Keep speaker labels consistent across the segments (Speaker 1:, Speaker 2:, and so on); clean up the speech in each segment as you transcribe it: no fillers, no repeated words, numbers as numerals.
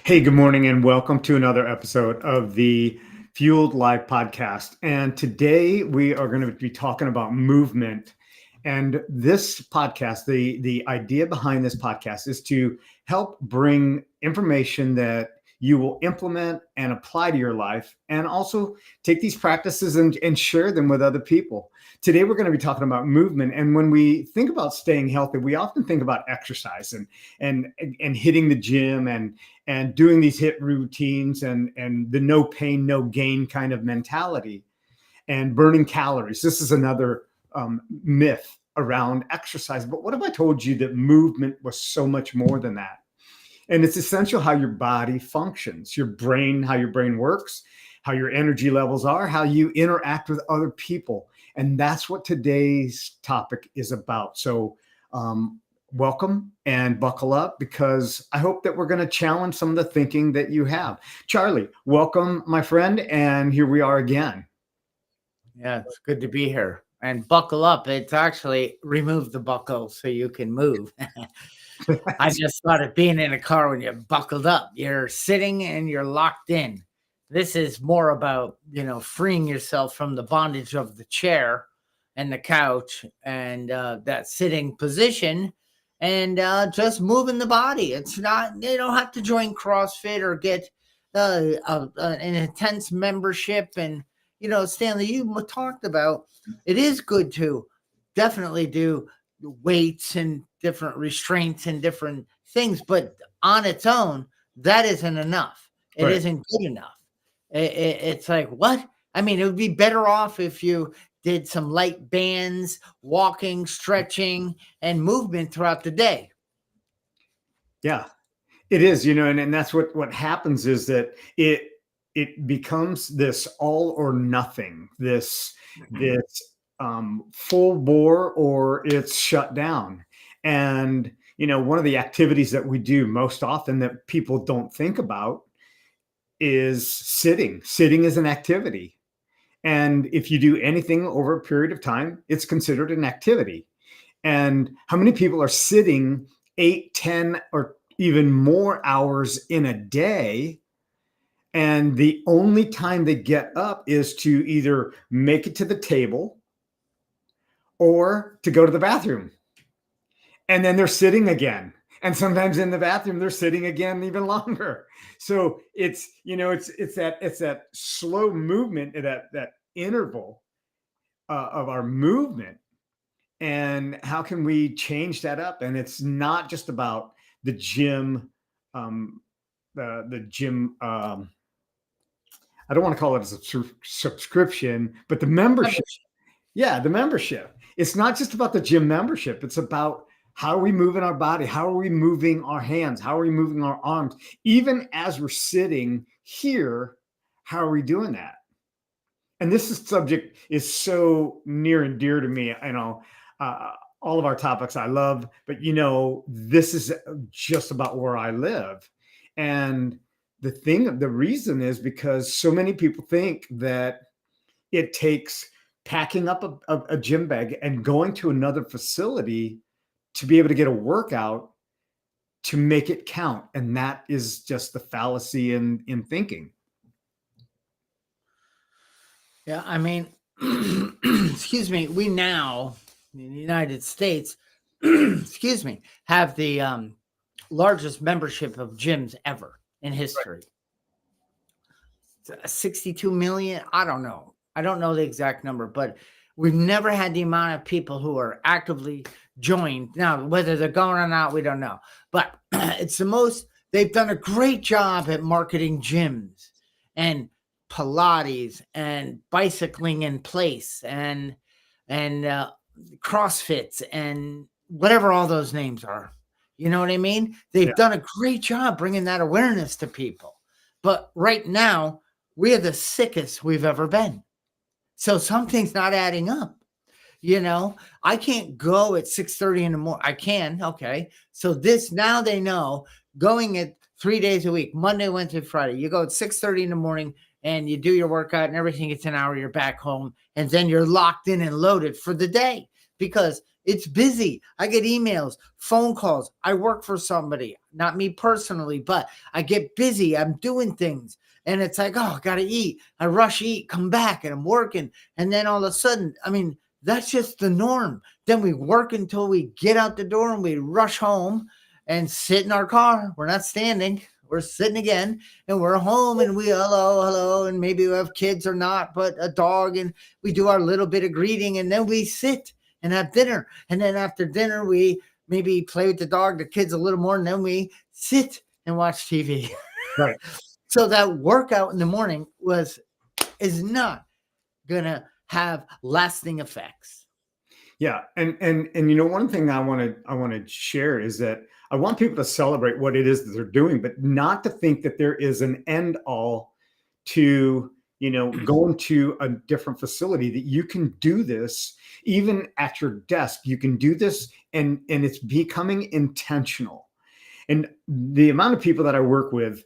Speaker 1: Hey, good morning, and welcome to another episode of the Fueled Life podcast. And today we are going to be talking about movement. And this podcast, the idea behind this podcast is to help bring information that you will implement and apply to your life, and also take these practices and share them with other people. Today we're going to be talking about movement. And when we think about staying healthy, we often think about exercise and hitting the gym and doing these hit routines and the no pain, no gain kind of mentality and burning calories. This is another myth around exercise. But what if I told you that movement was so much more than that? And it's essential how your body functions, your brain, how your brain works, how your energy levels are, how you interact with other people. And that's what today's topic is about. So welcome and buckle up, because I hope that we're going to challenge some of the thinking that you have. Charlie, welcome, my friend. And here we are again.
Speaker 2: Yeah, it's good to be here. And buckle up. It's actually remove the buckle so you can move. I just thought of being in a car when you're buckled up. You're sitting and you're locked in. This is more about, freeing yourself from the bondage of the chair and the couch and that sitting position and just moving the body. It's not, you don't have to join CrossFit or get an intense membership. And, Stanley, you talked about it is good to definitely do weights and different restraints and different things, but on its own, that isn't enough. It
Speaker 1: Right.
Speaker 2: isn't good enough. It's like, what? I mean, it would be better off if you did some light bands, walking, stretching, and movement throughout the day.
Speaker 1: Yeah, it is, and that's what happens is that it becomes this all or nothing, this full bore, or it's shut down. And one of the activities that we do most often that people don't think about is sitting. Sitting is an activity. And if you do anything over a period of time, it's considered an activity. And how many people are sitting 8, 10, or even more hours in a day? And the only time they get up is to either make it to the table or to go to the bathroom. And then they're sitting again. And sometimes in the bathroom, they're sitting again even longer. So it's that slow movement, that interval of our movement. And how can we change that up? And it's not just about the gym, the gym. I don't want to call it a subscription, but the membership. Yeah, the membership. It's not just about the gym membership. It's about how are we moving our body? How are we moving our hands? How are we moving our arms? Even as we're sitting here, how are we doing that? And subject is so near and dear to me. All of our topics I love, but this is just about where I live. And the reason is because so many people think that it takes packing up a gym bag and going to another facility to be able to get a workout to make it count. And that is just the fallacy in thinking.
Speaker 2: Yeah, I mean, excuse me, we now in the United States, excuse me, have the largest membership of gyms ever in history. Right. 62 million. I don't know the exact number, but we've never had the amount of people who are actively joined. Now, whether they're going or not, we don't know. But it's the most, they've done a great job at marketing gyms and Pilates and bicycling in place and CrossFits and whatever all those names are. You know what I mean? They've done a great job bringing that awareness to people. But right now, we are the sickest we've ever been. So something's not adding up. I can't go at 6:30 in the morning. I can. Okay. So now they know going at 3 days a week, Monday, Wednesday, Friday, you go at 6:30 in the morning and you do your workout and everything. It's an hour, you're back home, and then you're locked in and loaded for the day because It's busy. I get emails, phone calls. I work for somebody, not me personally, but I get busy. I'm doing things. And it's like, oh, I got to eat. I rush eat, come back, and I'm working. And then all of a sudden, I mean, that's just the norm. Then we work until we get out the door and we rush home and sit in our car. We're not standing. We're sitting again and we're home and we hello, and maybe we have kids or not, but a dog, and we do our little bit of greeting and then we sit and have dinner. And then after dinner, we maybe play with the dog, the kids a little more, and then we sit and watch TV.
Speaker 1: Right.
Speaker 2: So that workout in the morning is not gonna have lasting effects.
Speaker 1: Yeah, and one thing I want to share is that I want people to celebrate what it is that they're doing, but not to think that there is an end all to going to a different facility. That you can do this even at your desk. You can do this, and it's becoming intentional. And the amount of people that I work with,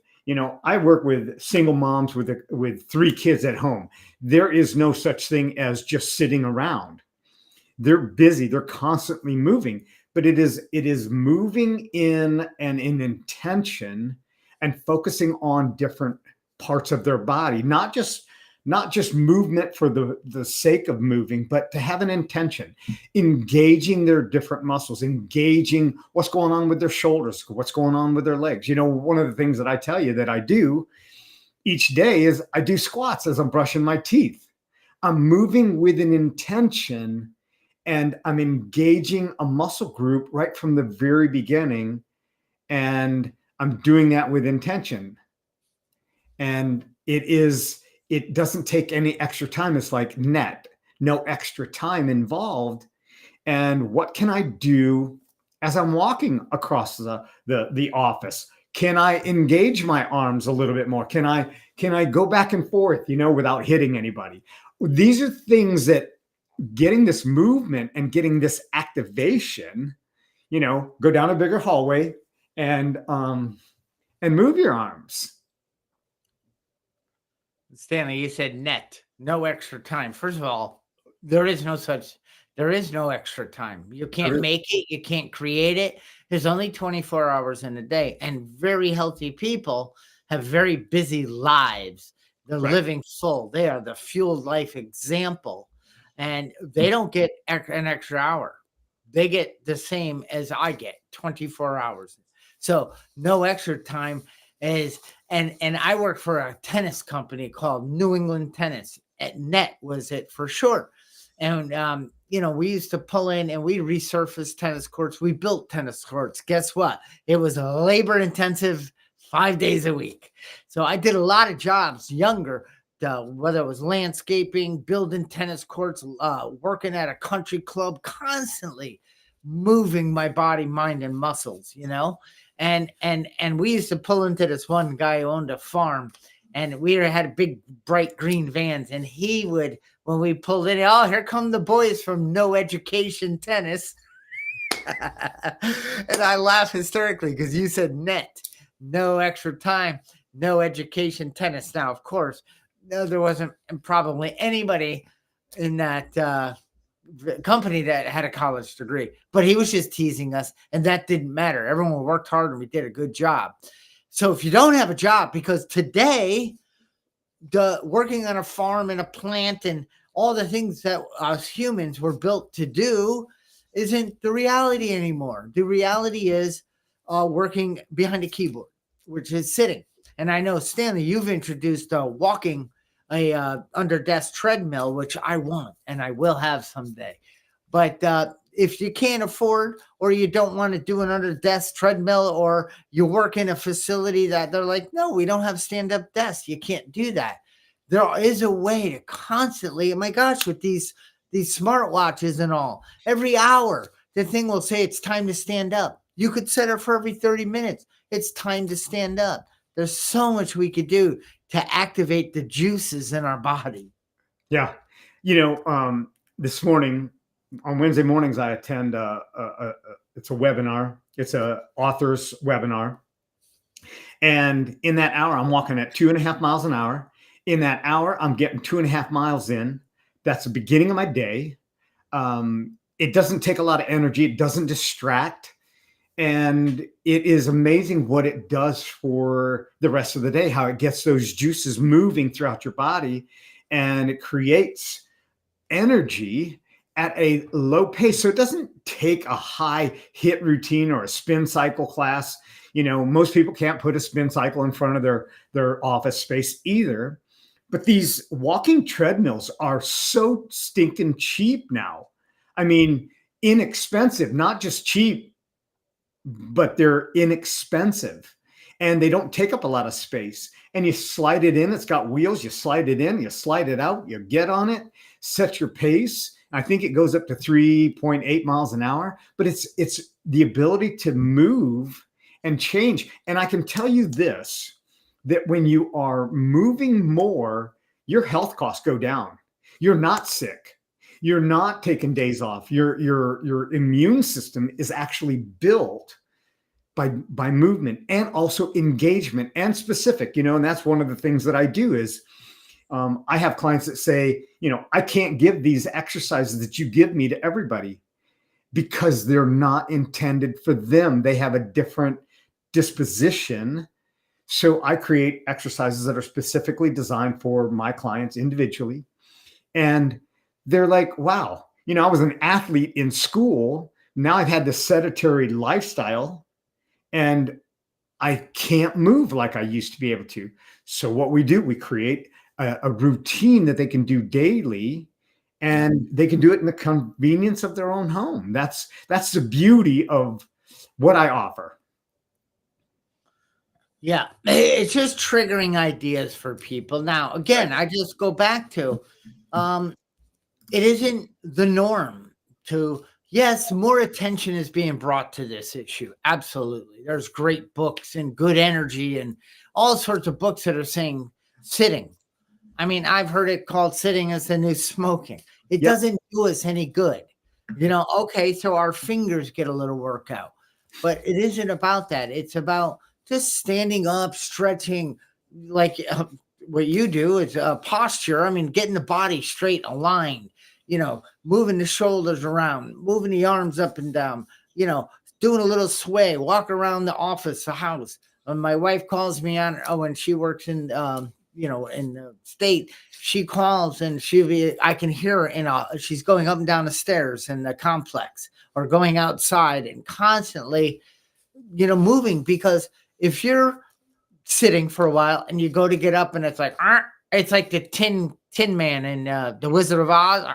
Speaker 1: I work with single moms with 3 kids at home. There is no such thing as just sitting around. They're busy, they're constantly moving, but it is moving in intention and focusing on different parts of their body, not just movement for the sake of moving, but to have an intention, engaging their different muscles, engaging what's going on with their shoulders, what's going on with their legs. One of the things that I tell you that I do each day is I do squats as I'm brushing my teeth. I'm moving with an intention, and I'm engaging a muscle group right from the very beginning, and I'm doing that with intention. And it doesn't take any extra time. It's like no extra time involved. And what can I do as I'm walking across the office? Can I engage my arms a little bit more? Can I go back and forth, without hitting anybody? These are things that getting this movement and getting this activation, go down a bigger hallway and move your arms.
Speaker 2: Stanley, you said no extra time. First of all, there is no extra time. You can't make it, you can't create it. There's only 24 hours in a day, and very healthy people have very busy lives. They're living full. They are the fueled life example, and they don't get an extra hour. They get the same as I get, 24 hours. So no extra time is, and I work for a tennis company called New England Tennis. At Net was it for short. And we used to pull in and we resurfaced tennis courts. We built tennis courts. Guess what? It was a labor intensive 5 days a week. So I did a lot of jobs younger, whether it was landscaping, building tennis courts, working at a country club, constantly moving my body, mind, and muscles, And we used to pull into this one guy who owned a farm, and we had big bright green vans, and he would, when we pulled in, oh, here come the boys from No Education Tennis. And I laugh hysterically because you said no extra time, No Education Tennis. Now, of course, no, there wasn't probably anybody in that company that had a college degree, but he was just teasing us, and that didn't matter. Everyone worked hard and we did a good job. So if you don't have a job, because today the working on a farm and a plant and all the things that us humans were built to do isn't the reality anymore. The reality is working behind a keyboard, which is sitting. And I know, Stanley, you've introduced walking, a under desk treadmill, which I want and I will have someday. But if you can't afford, or you don't want to do an under desk treadmill, or you work in a facility that they're like, no, we don't have stand up desks, you can't do that. There is a way to constantly, oh my gosh, with these smartwatches and all, every hour the thing will say it's time to stand up. You could set it for every 30 minutes. It's time to stand up. There's so much we could do to activate the juices in our body.
Speaker 1: Yeah. This morning, on Wednesday mornings, I attend it's a webinar. It's a author's webinar. And in that hour, I'm walking at 2.5 miles an hour. In that hour, I'm getting 2.5 miles in. That's the beginning of my day. It doesn't take a lot of energy. It doesn't distract. And it is amazing what it does for the rest of the day, how it gets those juices moving throughout your body, and it creates energy at a low pace. So it doesn't take a high hit routine or a spin cycle class. Most people can't put a spin cycle in front of their office space either. But these walking treadmills are so stinking cheap now. I mean, inexpensive, not just cheap, but they're inexpensive, and they don't take up a lot of space. And you slide it in, it's got wheels, you slide it in, you slide it out, you get on it, set your pace. I think it goes up to 3.8 miles an hour, but it's the ability to move and change. And I can tell you this, that when you are moving more, your health costs go down. You're not sick. You're not taking days off. Your immune system is actually built by movement, and also engagement and specific. And that's one of the things that I do is I have clients that say, I can't give these exercises that you give me to everybody because they're not intended for them. They have a different disposition. So I create exercises that are specifically designed for my clients individually. And they're like, wow, I was an athlete in school. Now I've had this sedentary lifestyle and I can't move like I used to be able to. So what we do, we create a routine that they can do daily, and they can do it in the convenience of their own home. That's the beauty of what I offer.
Speaker 2: Yeah, it's just triggering ideas for people. Now, again, I just go back to it isn't the norm to, yes, more attention is being brought to this issue. Absolutely. There's great books and good energy and all sorts of books that are saying sitting. I mean, I've heard it called sitting as the new smoking. It doesn't do us any good. Okay, so our fingers get a little workout, but it isn't about that. It's about just standing up, stretching, like what you do is posture. I mean, getting the body straight, aligned, moving the shoulders around, moving the arms up and down, doing a little sway, walk around the office, the house. When my wife calls me on, when she works in, in the state, she calls and I can hear her she's going up and down the stairs in the complex or going outside and constantly, moving. Because if you're sitting for a while and you go to get up and it's like the tin man in the Wizard of Oz.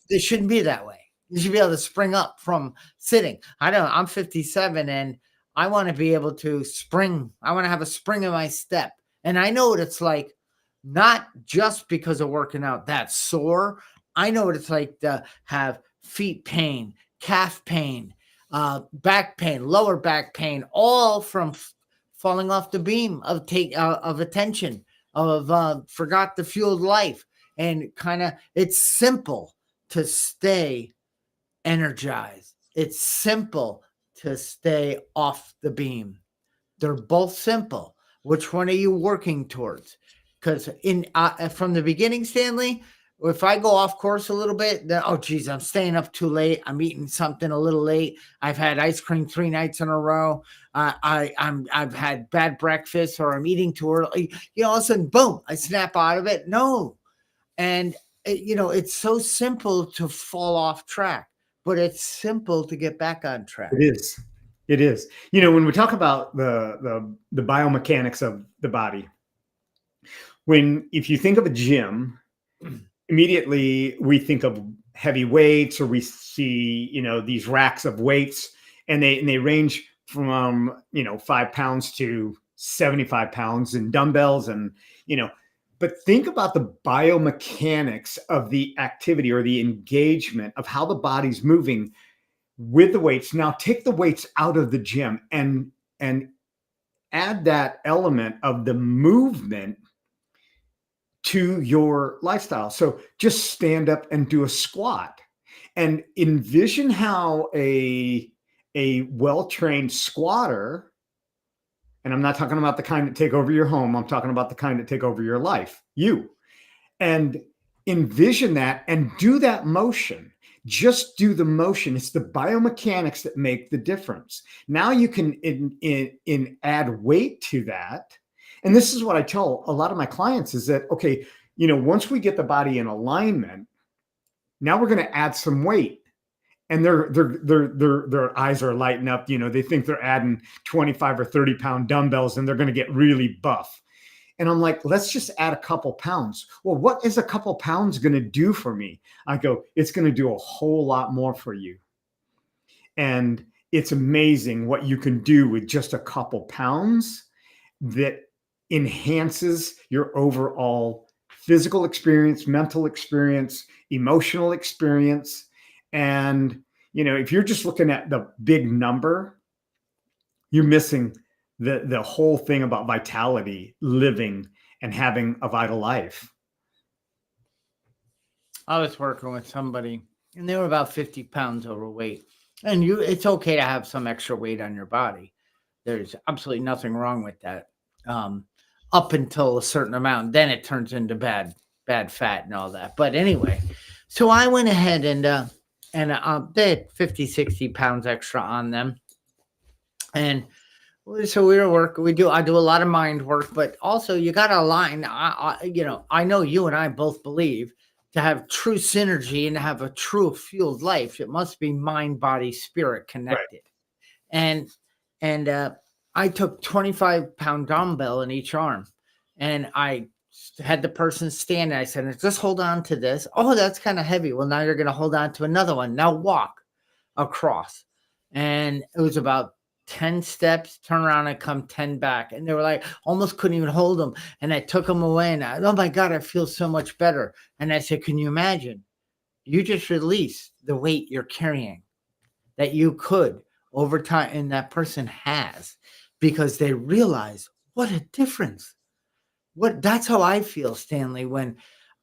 Speaker 2: It shouldn't be that way. You should be able to spring up from sitting. I know I'm 57 and I want to be able to spring. I want to have a spring in my step. And I know what it's like, not just because of working out that sore. I know what it's like to have feet pain, calf pain, back pain, lower back pain, all from falling off the beam of attention, of forgot the fueled life. And it's simple to stay energized. It's simple to stay off the beam. They're both simple. Which one are you working towards? Because from the beginning, Stanley, if I go off course a little bit, then, oh, geez, I'm staying up too late. I'm eating something a little late. I've had ice cream 3 nights in a row. I've had bad breakfast, or I'm eating too early. All of a sudden, boom, I snap out of it. No. And, it's so simple to fall off track, but it's simple to get back on track.
Speaker 1: It is. It is. When we talk about the biomechanics of the body, if you think of a gym, immediately we think of heavy weights, or we see, these racks of weights, and they range from, 5 pounds to 75 pounds, and dumbbells, and, but think about the biomechanics of the activity or the engagement of how the body's moving with the weights. Now take the weights out of the gym and add that element of the movement to your lifestyle. So just stand up and do a squat, and envision how a well-trained squatter, and I'm not talking about the kind that take over your home, I'm talking about the kind that take over your life, and envision that and do that motion. Just do the motion. It's the biomechanics that make the difference. Now you can add weight to that. And this is what I tell a lot of my clients is that, okay, once we get the body in alignment, now we're going to add some weight. And their eyes are lighting up. They think they're adding 25 or 30 pound dumbbells and they're going to get really buff. And I'm like, let's just add a couple pounds. Well, what is a couple pounds going to do for me? I go, it's going to do a whole lot more for you. And it's amazing what you can do with just a couple pounds that enhances your overall physical experience, mental experience, emotional experience. And, if you're just looking at the big number, you're missing the whole thing about vitality, living, and having a vital life.
Speaker 2: I was working with somebody and they were about 50 pounds overweight. And it's okay to have some extra weight on your body. There's absolutely nothing wrong with that. Up until a certain amount, then it turns into bad fat and all that. But anyway, so I went ahead and they had 50, 60 pounds extra on them. And so we were working. I do a lot of mind work, but also you got to align. I know you and I both believe to have true synergy and to have a true fueled life, it must be mind, body, spirit connected. Right. And I took 25-pound dumbbell in each arm, and I had the person stand. And I said, "Just hold on to this. Oh, that's kind of heavy. Well, now you're going to hold on to another one. Now walk across." And it was about 10 steps, turn around and come 10 back. And they were like, almost couldn't even hold them. And I took them away and oh my God, I feel so much better. And I said, can you imagine? You just released the weight you're carrying that you could over time. And that person has, because they realize what a difference. That's how I feel, Stanley, when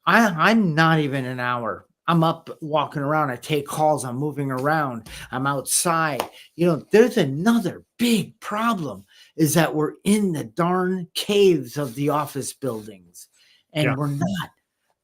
Speaker 2: I'm not even an hour. I'm up walking around. I take calls. I'm moving around. I'm outside. There's another big problem is that we're in the darn caves of the office buildings and we're not.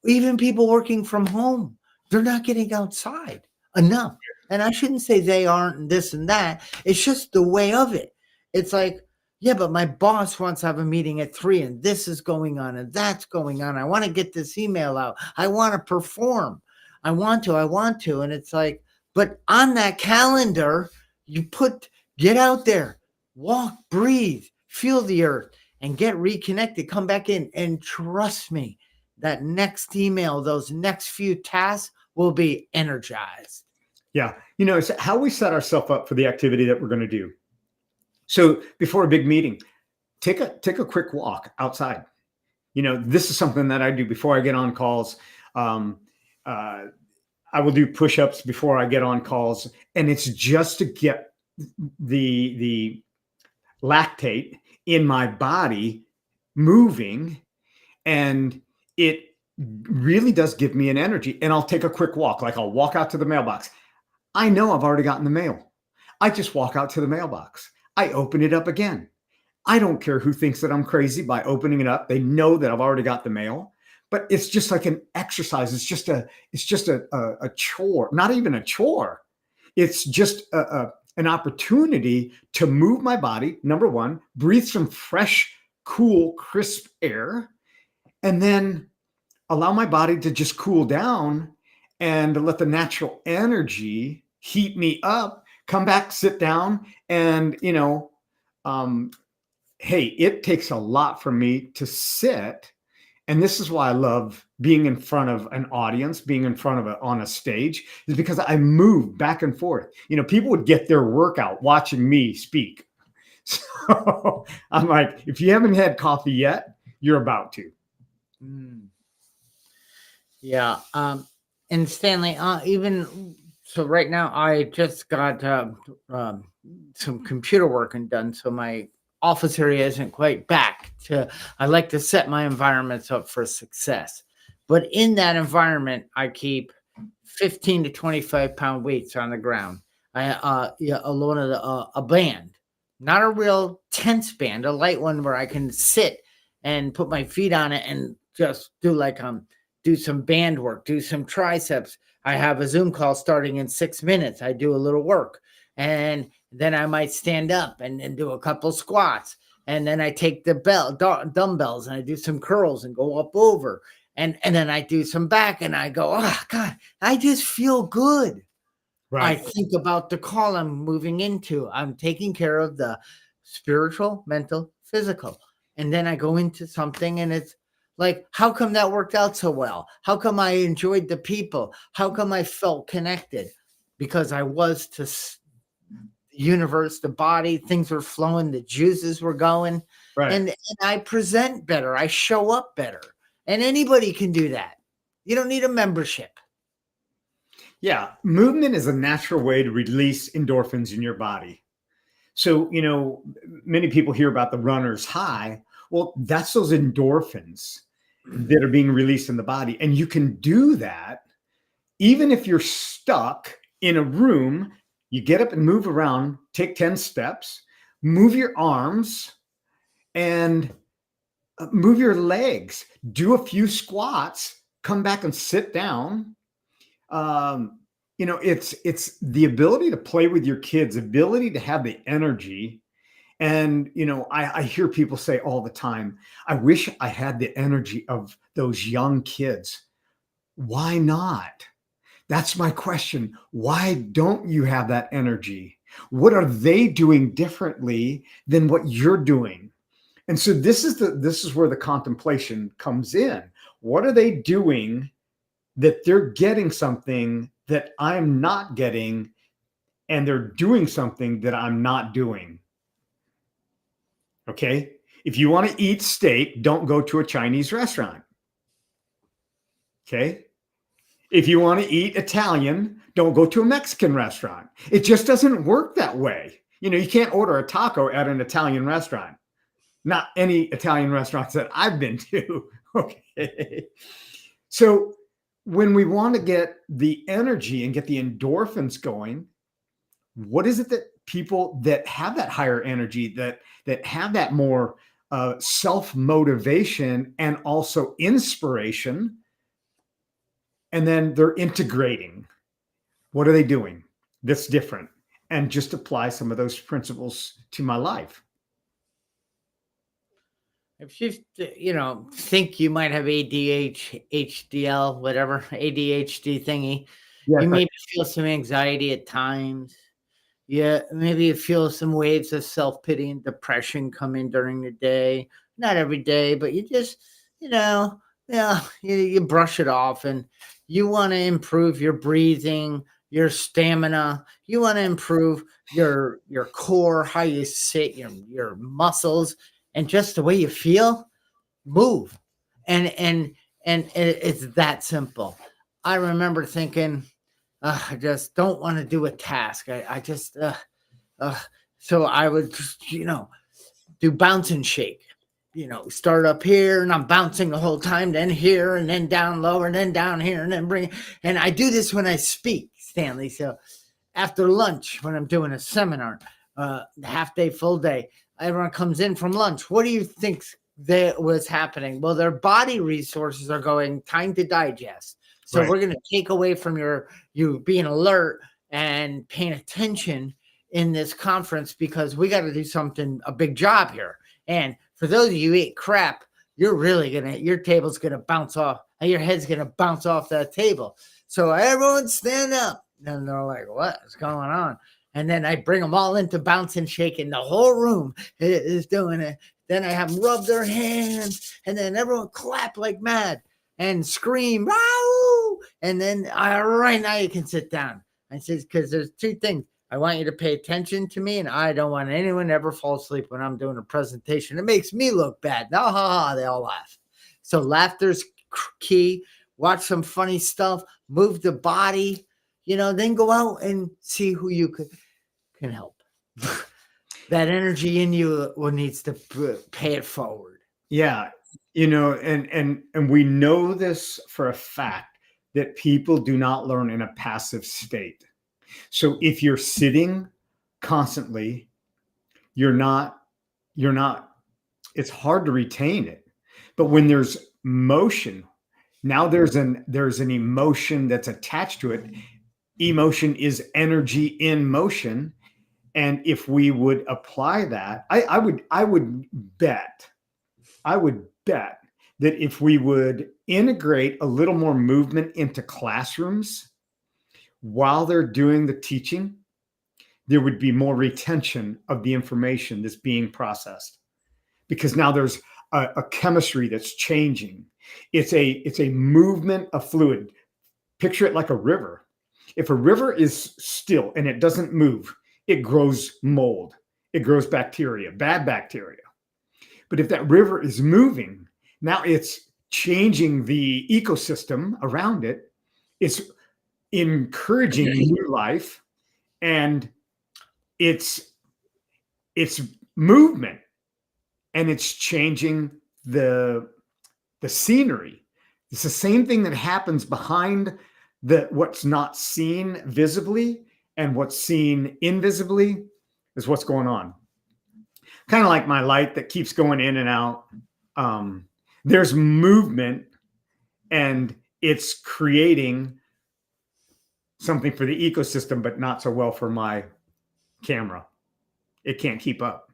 Speaker 2: Even people working from home, they're not getting outside enough. And I shouldn't say they aren't and this and that. It's just the way of it. It's like, yeah, but my boss wants to have a meeting at 3 and this is going on and that's going on. I want to get this email out. I want to perform. I want to. And it's like, but on that calendar, get out there, walk, breathe, feel the earth and get reconnected, come back in. And trust me, that next email, those next few tasks will be energized.
Speaker 1: Yeah. It's how we set ourselves up for the activity that we're going to do. So before a big meeting, take a quick walk outside. This is something that I do before I get on calls. I will do push-ups before I get on calls, and it's just to get the lactate in my body moving, and it really does give me an energy. And I'll take a quick walk, like I'll walk out to the mailbox. I know I've already gotten the mail. I just walk out to the mailbox. I open it up again. I don't care who thinks that I'm crazy by opening it up. They know that I've already got the mail. But it's just like an exercise. It's just a chore, not even a chore. It's just an opportunity to move my body. Number one, breathe some fresh, cool, crisp air, and then allow my body to just cool down and let the natural energy heat me up, come back, sit down. And, hey, it takes a lot for me to sit. And this is why I love being in front of an audience, being in front of on a stage, is because I move back and forth. People would get their workout watching me speak. So I'm like, if you haven't had coffee yet, you're about to.
Speaker 2: Yeah. And Stanley, even so right now, I just got some computer work done. So my office area isn't quite back to, I like to set my environments up for success. But in that environment, I keep 15 to 25 pound weights on the ground. Alone a band, not a real tense band, a light one where I can sit and put my feet on it and just do like do some band work, do some triceps. I have a Zoom call starting in 6 minutes. I do a little work. And then I might stand up and do a couple squats. And then I take the dumbbells and I do some curls and go up over. And then I do some back and I go, oh God, I just feel good. I
Speaker 1: Right.
Speaker 2: think about the call I'm moving into. I'm taking care of the spiritual, mental, physical. And then I go into something and it's like, how come that worked out so well? How come I enjoyed the people? How come I felt connected? Because I was to the universe, the body, things were flowing, the juices were going,
Speaker 1: Right.
Speaker 2: and I present better. I show up better. And anybody can do that. You don't need a membership.
Speaker 1: Yeah. Movement is a natural way to release endorphins in your body. So, many people hear about the runner's high. Well, that's those endorphins that are being released in the body. And you can do that even if you're stuck in a room. You get up and move around, take 10 steps, move your arms, and move your legs, do a few squats, come back and sit down. It's the ability to play with your kids, ability to have the energy. And I hear people say all the time, I wish I had the energy of those young kids. Why not? That's my question. Why don't you have that energy? What are they doing differently than what you're doing? And so this is where the contemplation comes in. What are they doing that they're getting something that I'm not getting, and they're doing something that I'm not doing? Okay. If you want to eat steak, don't go to a Chinese restaurant. Okay. If you want to eat Italian, don't go to a Mexican restaurant. It just doesn't work that way. You can't order a taco at an Italian restaurant. Not any Italian restaurants that I've been to. Okay. So when we want to get the energy and get the endorphins going, what is it that people that have that higher energy, that have that more self-motivation and also inspiration, and then they're integrating? What are they doing that's different? And just apply some of those principles to my life.
Speaker 2: If you think you might have HDL, whatever ADHD thingy,
Speaker 1: Yes.
Speaker 2: you maybe feel some anxiety at times. Yeah, maybe you feel some waves of self pity and depression come in during the day. Not every day, but you just you know yeah you brush it off, and you want to improve your breathing, your stamina. You want to improve your core, how you sit, your muscles, and just the way you feel. Move, and it's that simple. I remember thinking, I just don't want to do a task. I just uh, so I would just, do bounce and shake. Start up here and I'm bouncing the whole time, then here and then down lower and then down here and then bring. And I do this when I speak, Stanley. So after lunch, when I'm doing a seminar, half day, full day, everyone comes in from lunch. What do you think that was happening? Well, their body resources are going, time to digest. So
Speaker 1: Right.
Speaker 2: we're going to take away from you being alert and paying attention in this conference, because we got to do something, a big job here. And for those of you who ate crap, your table's gonna bounce off, and your head's gonna bounce off that table. So everyone stand up. And they're like, what's going on? And then I bring them all into bounce and shake, and the whole room is doing it. Then I have them rub their hands, and then everyone clap like mad and scream, wow! And then, all right, now you can sit down. I says, because there's two things. I want you to pay attention to me, and I don't want anyone to ever fall asleep when I'm doing a presentation. It makes me look bad. No, ha, ha, they all laugh. So laughter's key. Watch some funny stuff. Move the body. Then go out and see who you can help. That energy in you needs to pay it forward.
Speaker 1: Yeah. And we know this for a fact, that people do not learn in a passive state. So if you're sitting constantly, you're not, it's hard to retain it. But when there's motion, Now there's an emotion that's attached to it. Emotion is energy in motion. And if we would apply that, I would bet that if we would integrate a little more movement into classrooms while they're doing the teaching, there would be more retention of the information that's being processed, because now there's a chemistry that's changing. It's a movement of fluid. Picture it like a river. If a river is still and it doesn't move, it grows mold, it grows bacteria, bad bacteria. But if that river is moving, now it's changing the ecosystem around it. It's encouraging new life, and it's movement, and it's changing the scenery. It's the same thing that happens behind what's not seen visibly, and what's seen invisibly is what's going on. Kind of like my light that keeps going in and out. There's movement, and it's creating something for the ecosystem, but not so well for my camera. It can't keep up.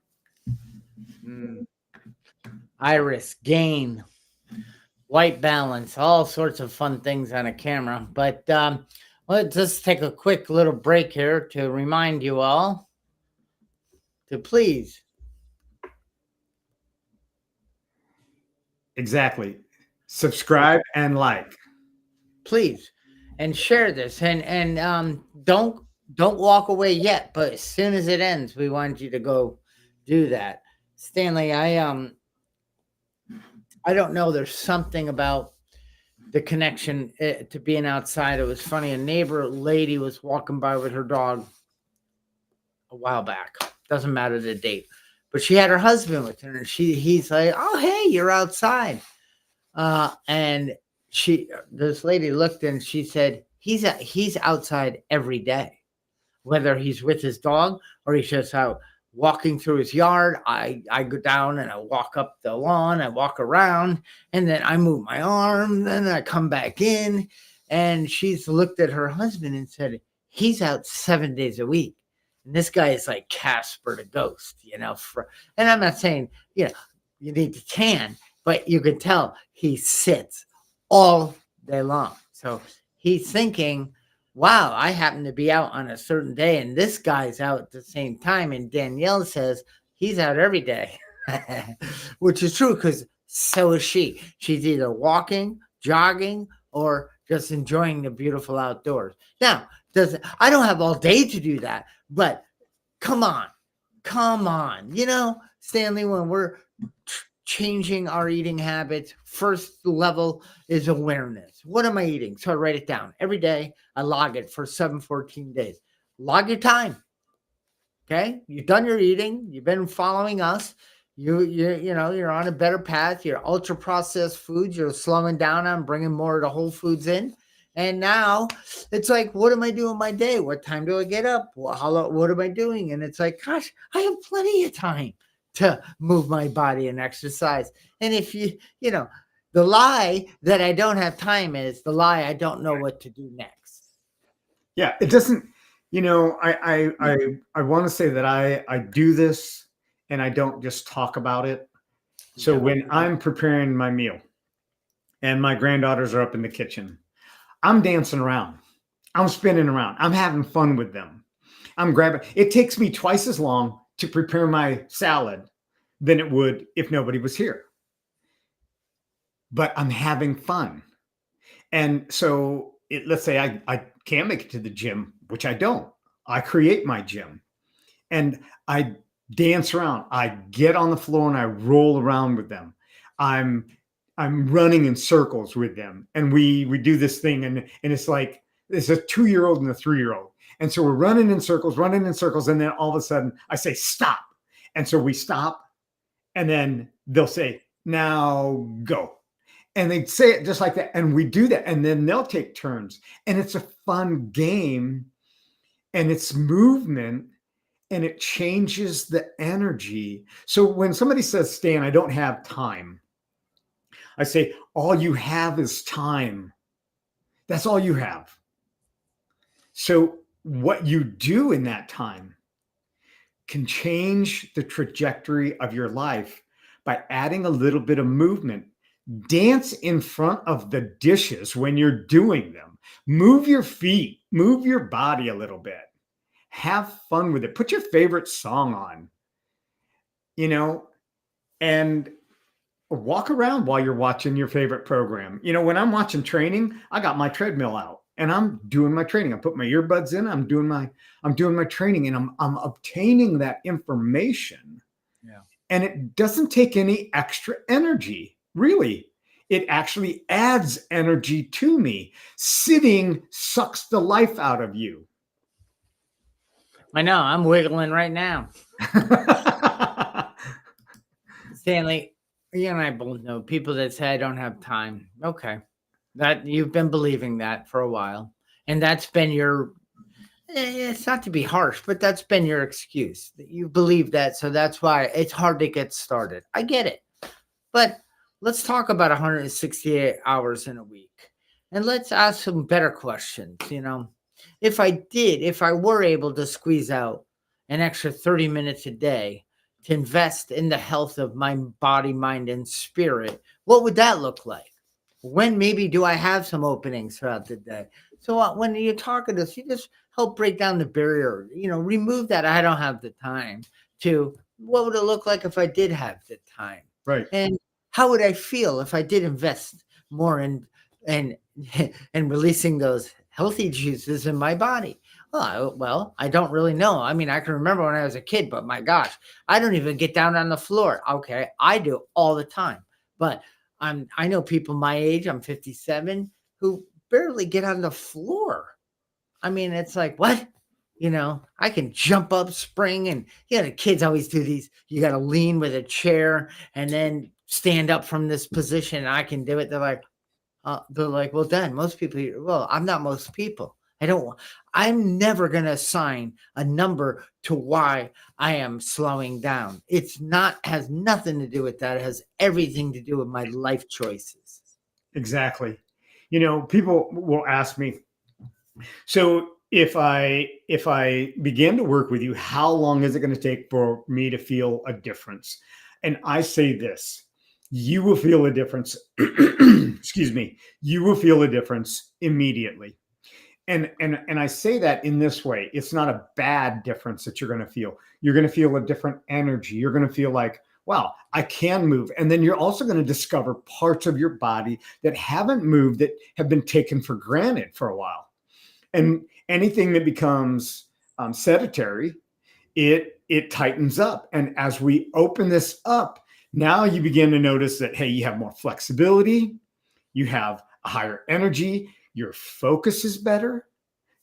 Speaker 2: Iris, gain, white balance, all sorts of fun things on a camera. But let's just take a quick little break here to remind you all to please.
Speaker 1: Exactly. Subscribe and like.
Speaker 2: Please. And share this. And don't walk away yet, but as soon as it ends, we want you to go do that. Stanley, I don't know. There's something about the connection to being outside. It was funny. A neighbor lady was walking by with her dog a while back. Doesn't matter the date, but she had her husband with her, and he's like, "Oh, hey, you're outside." And this lady looked and she said, he's outside every day, whether he's with his dog or he's just out walking through his yard. I go down and I walk up the lawn, I walk around, and then I move my arm, then I come back in. And she's looked at her husband and said, he's out 7 days a week. And this guy is like Casper the ghost, and I'm not saying, you need to tan, but you can tell he sits all day long. So he's thinking, wow, I happen to be out on a certain day, and this guy's out at the same time. And Danielle says he's out every day, which is true, because so is she. She's either walking, jogging, or just enjoying the beautiful outdoors. Now, I don't have all day to do that, but come on. Stanley, when we're changing our eating habits, first level is awareness. What am I eating? So I write it down every day. I log it for 14 days. Log your time. Okay. You've done your eating. You've been following us. You're on a better path. Your ultra processed foods, you're slowing down on, bringing more of the whole foods in. And now it's like, what am I doing my day? What time do I get up? What am I doing? And it's like, gosh, I have plenty of time to move my body and exercise. And if the lie that I don't have time is the lie I don't know what to do next.
Speaker 1: Yeah, it doesn't, I want to say that I do this and I don't just talk about it. So when I'm preparing my meal and my granddaughters are up in the kitchen, I'm dancing around. I'm spinning around. I'm having fun with them. I'm grabbing. It takes me twice as long to prepare my salad than it would if nobody was here. But I'm having fun. And so let's say I can't make it to the gym, which I don't. I create my gym and I dance around. I get on the floor and I roll around with them. I'm running in circles with them, and we do this thing, and it's like it's a 2-year-old and a 3-year-old, and so we're running in circles, and then all of a sudden I say stop, and so we stop, and then they'll say now go, and they say it just like that, and we do that, and then they'll take turns, and it's a fun game, and it's movement. And it changes the energy. So when somebody says, Stan, I don't have time, I say, all you have is time. That's all you have. So what you do in that time can change the trajectory of your life by adding a little bit of movement. Dance in front of the dishes when you're doing them. Move your feet, move your body a little bit. Have fun with it. Put your favorite song on, and walk around while you're watching your favorite program. When I'm watching training, I got my treadmill out and I'm doing my training. I put my earbuds in, I'm doing my training, and I'm obtaining that information.
Speaker 2: Yeah.
Speaker 1: And it doesn't take any extra energy, really. It actually adds energy to me. Sitting sucks the life out of you.
Speaker 2: I know. I'm wiggling right now. Stanley, you and I both know people that say I don't have time. Okay. That you've been believing that for a while. And that's been your, it's not to be harsh, but that's been your excuse. You believe that. So that's why it's hard to get started. I get it. But let's talk about 168 hours in a week. And let's ask some better questions. If I were able to squeeze out an extra 30 minutes a day to invest in the health of my body, mind, and spirit, what would that look like? When maybe do I have some openings throughout the day? So when you're talking to us, you just help break down the barrier, remove that I don't have the time to what would it look like if I did have the time?
Speaker 1: Right.
Speaker 2: And how would I feel if I did invest more in and releasing those healthy juices in my body? Well, I don't really know. I mean, I can remember when I was a kid, but my gosh, I don't even get down on the floor. Okay, I do all the time. But I know people my age, I'm 57, who barely get on the floor. I mean, it's like, what? I can jump up, spring, and the kids always do these. You got to lean with a chair and then stand up from this position. I can do it. They're like, well, then most people. Well, I'm not most people. I'm never going to assign a number to why I am slowing down. Has nothing to do with that. It has everything to do with my life choices.
Speaker 1: Exactly. People will ask me, so if I begin to work with you, how long is it going to take for me to feel a difference? And I say this, you will feel a difference. Excuse me. You will feel a difference immediately. And I say that in this way. It's not a bad difference that you're going to feel. You're going to feel a different energy. You're going to feel like, wow, I can move. And then you're also going to discover parts of your body that haven't moved, that have been taken for granted for a while. And anything that becomes sedentary, it tightens up. And as we open this up, now you begin to notice that, hey, you have more flexibility, you have a higher energy, your focus is better.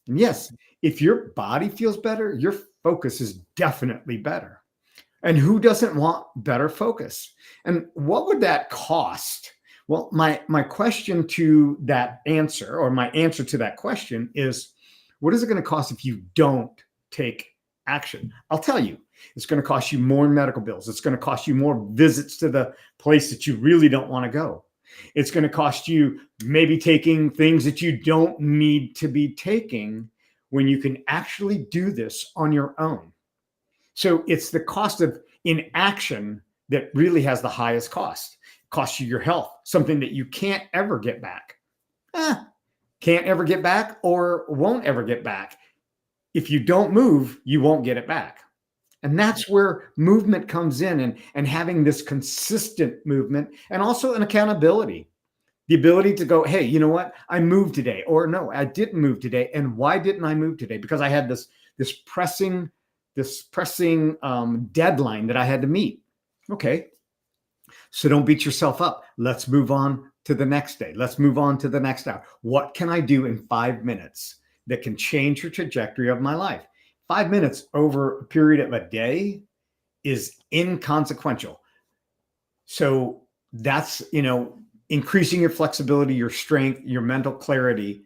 Speaker 1: And yes, if your body feels better, your focus is definitely better. And who doesn't want better focus? And what would that cost? Well, my question to that answer, or my answer to that question is, what is it going to cost if you don't take action? I'll tell you, it's going to cost you more medical bills. It's going to cost you more visits to the place that you really don't want to go. It's going to cost you maybe taking things that you don't need to be taking when you can actually do this on your own. So it's the cost of inaction that really has the highest cost. It costs you your health, something that you can't ever get back. Can't ever get back, or won't ever get back. If you don't move, you won't get it back. And that's where movement comes in, and having this consistent movement, and also an accountability. The ability to go, hey, you know what? I moved today, or no, I didn't move today. And why didn't I move today? Because I had this pressing deadline that I had to meet. Okay. So don't beat yourself up. Let's move on to the next day. Let's move on to the next hour. What can I do in 5 minutes that can change the trajectory of my life? 5 minutes over a period of a day is inconsequential. So that's, increasing your flexibility, your strength, your mental clarity,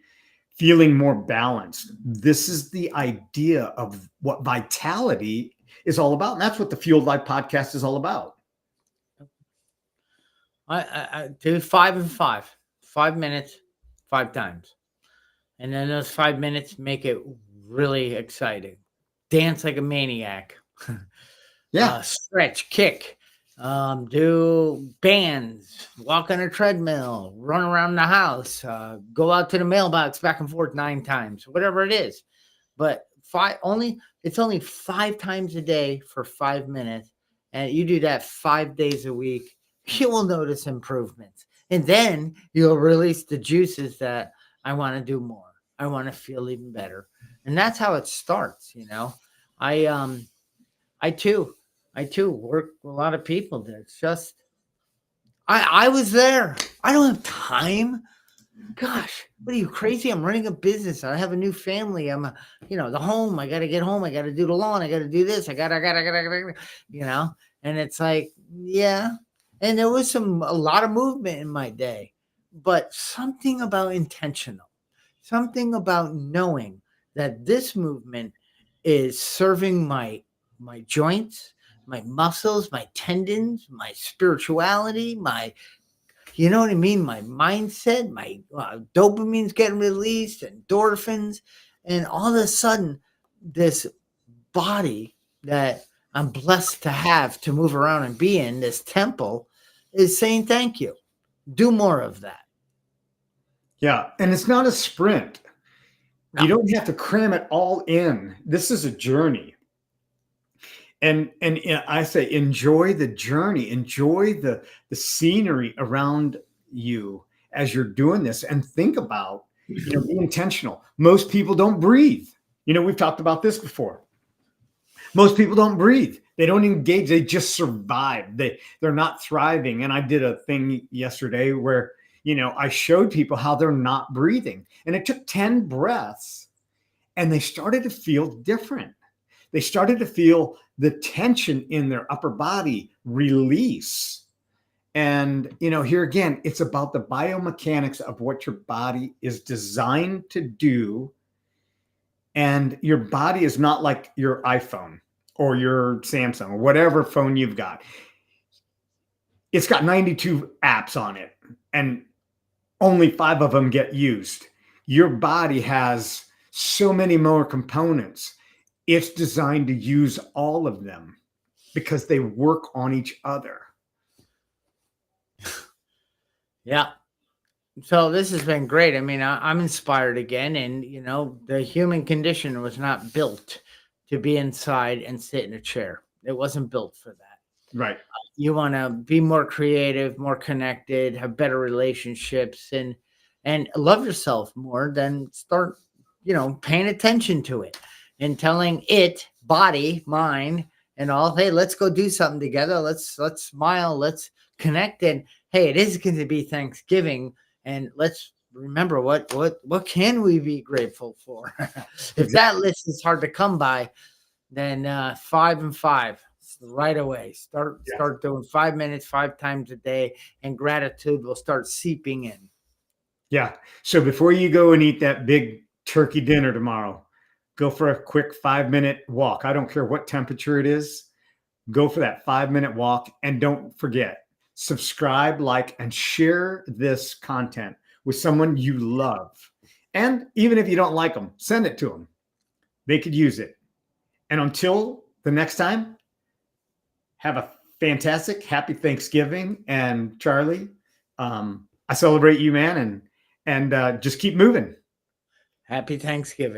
Speaker 1: feeling more balanced. This is the idea of what vitality is all about. And that's what the Fueled Life podcast is all about.
Speaker 2: I do 5 and 5. 5 minutes, 5 times. And then those 5 minutes make it really exciting. Dance like a maniac.
Speaker 1: Yeah.
Speaker 2: Stretch, kick, do bands, walk on a treadmill, run around the house, go out to the mailbox back and forth 9 times, whatever it is. But it's only 5 times a day for 5 minutes, and you do that 5 days a week, you will notice improvements. And then you'll release the juices that I want to do more. I want to feel even better. And that's how it starts, you know. I um I too I too work with a lot of people that it's just I was there. I don't have time. Gosh, what are you crazy? I'm running a business. I have a new family. The home. I got to get home. I got to do the lawn. I got to do this. You know. And it's like, yeah. And there was a lot of movement in my day, but something about intentional, something about knowing that this movement is serving my joints, my muscles, my tendons, my spirituality, my you know what I mean? My mindset, my dopamine's getting released, endorphins, and all of a sudden, this body that I'm blessed to have to move around and be in, this temple, is saying thank you. Do more of that.
Speaker 1: Yeah. And it's not a sprint. You
Speaker 2: No.
Speaker 1: don't have to cram it all in. This is a journey. And I say enjoy the journey, enjoy the scenery around you as you're doing this, and think about, be intentional. Most people don't breathe. We've talked about this before. Most people don't breathe. They don't engage. They just survive. They're not thriving. And I did a thing yesterday where, I showed people how they're not breathing. And it took 10 breaths and they started to feel different. They started to feel the tension in their upper body release. And, here again, it's about the biomechanics of what your body is designed to do. And your body is not like your iPhone or your Samsung or whatever phone you've got. It's got 92 apps on it and only 5 of them get used. Your body has so many more components. It's designed to use all of them because they work on each other.
Speaker 2: Yeah. So this has been great. I mean, I'm inspired again, and the human condition was not built to be inside and sit in a chair. It wasn't built for that.
Speaker 1: Right.
Speaker 2: You want to be more creative, more connected, have better relationships, and love yourself more. Then start, paying attention to it and telling it, body, mind, and all. Hey, let's go do something together. Let's smile. Let's connect. And hey, it is going to be Thanksgiving. And let's remember what can we be grateful for? If that list is hard to come by, then 5 and 5 right away. Start doing 5 minutes 5 times a day, and gratitude will start seeping in.
Speaker 1: Yeah. So before you go and eat that big turkey dinner tomorrow, go for a quick 5-minute walk. I don't care what temperature it is. Go for that 5-minute walk, and don't forget, subscribe, like, and share this content with someone you love. And even if you don't like them, send it to them. They could use it. And until the next time, have a fantastic, happy Thanksgiving. And Charlie, I celebrate you, man, and just keep moving.
Speaker 2: Happy Thanksgiving.